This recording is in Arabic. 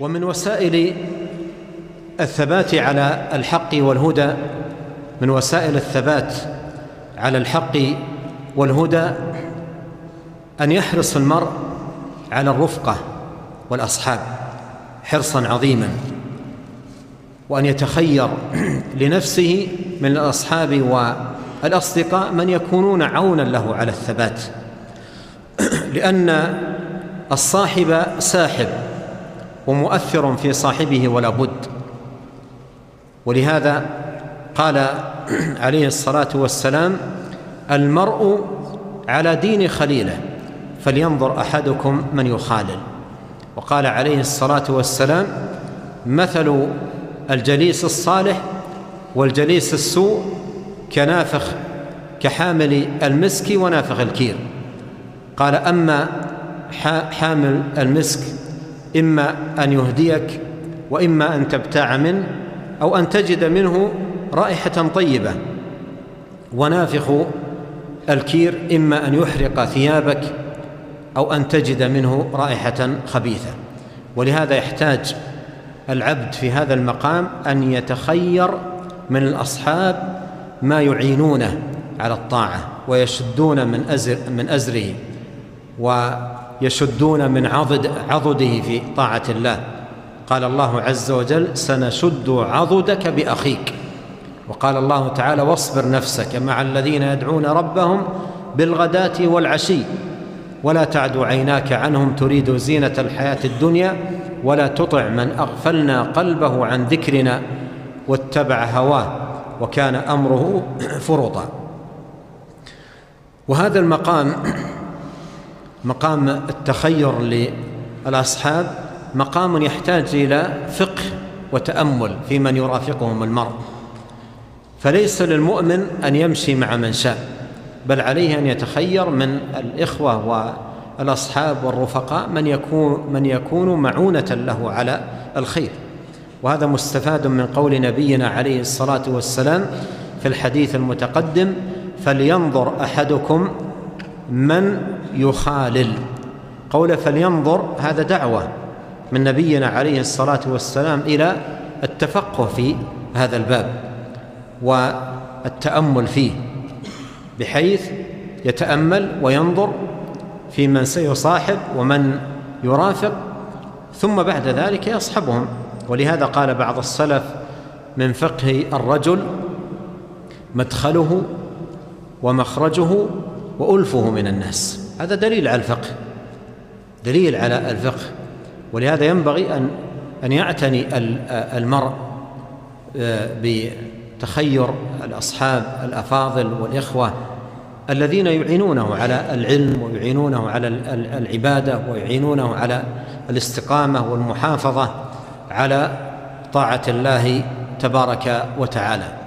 ومن وسائل الثبات على الحق والهدى، من وسائل الثبات على الحق والهدى أن يحرص المرء على الرفقة والأصحاب حرصا عظيما، وأن يتخير لنفسه من الأصحاب والأصدقاء من يكونون عونا له على الثبات، لأن الصاحب ساحب ومؤثر في صاحبه ولا بد. ولهذا قال عليه الصلاة والسلام: المرء على دين خليله فلينظر أحدكم من يخالل. وقال عليه الصلاة والسلام: مثل الجليس الصالح والجليس السوء كحامل المسك ونافخ الكير. قال: أما حامل المسك إما أن يهديك وإما أن تبتاع منه أو أن تجد منه رائحة طيبة، ونافخ الكير إما أن يحرق ثيابك أو أن تجد منه رائحة خبيثة. ولهذا يحتاج العبد في هذا المقام أن يتخير من الأصحاب ما يعينونه على الطاعة ويشدون من أزره ويشدون من عضده في طاعة الله. قال الله عز وجل: سنشد عضدك بأخيك. وقال الله تعالى: واصبر نفسك مع الذين يدعون ربهم بالغداة والعشي ولا تعد عيناك عنهم تريد زينة الحياة الدنيا ولا تطع من أغفلنا قلبه عن ذكرنا واتبع هواه وكان أمره فرطا. وهذا المقام، مقام التخير للأصحاب، مقام يحتاج إلى فقه وتأمل في من يرافقهم المرء. فليس للمؤمن أن يمشي مع من شاء، بل عليه أن يتخير من الإخوة والأصحاب والرفقاء من يكون معونة له على الخير. وهذا مستفاد من قول نبينا عليه الصلاة والسلام في الحديث المتقدم: فلينظر أحدكم من يخالل. قول فلينظر هذا دعوة من نبينا عليه الصلاة والسلام إلى التفقه في هذا الباب والتأمل فيه، بحيث يتأمل وينظر في من سيصاحب ومن يرافق، ثم بعد ذلك يصحبهم. ولهذا قال بعض السلف: من فقه الرجل مدخله ومخرجه وألفه من الناس. هذا دليل على الفقه، دليل على الفقه. ولهذا ينبغي أن يعتني المرء بتخير الأصحاب الأفاضل والإخوة الذين يعينونه على العلم ويعينونه على العبادة ويعينونه على الاستقامة والمحافظة على طاعة الله تبارك وتعالى.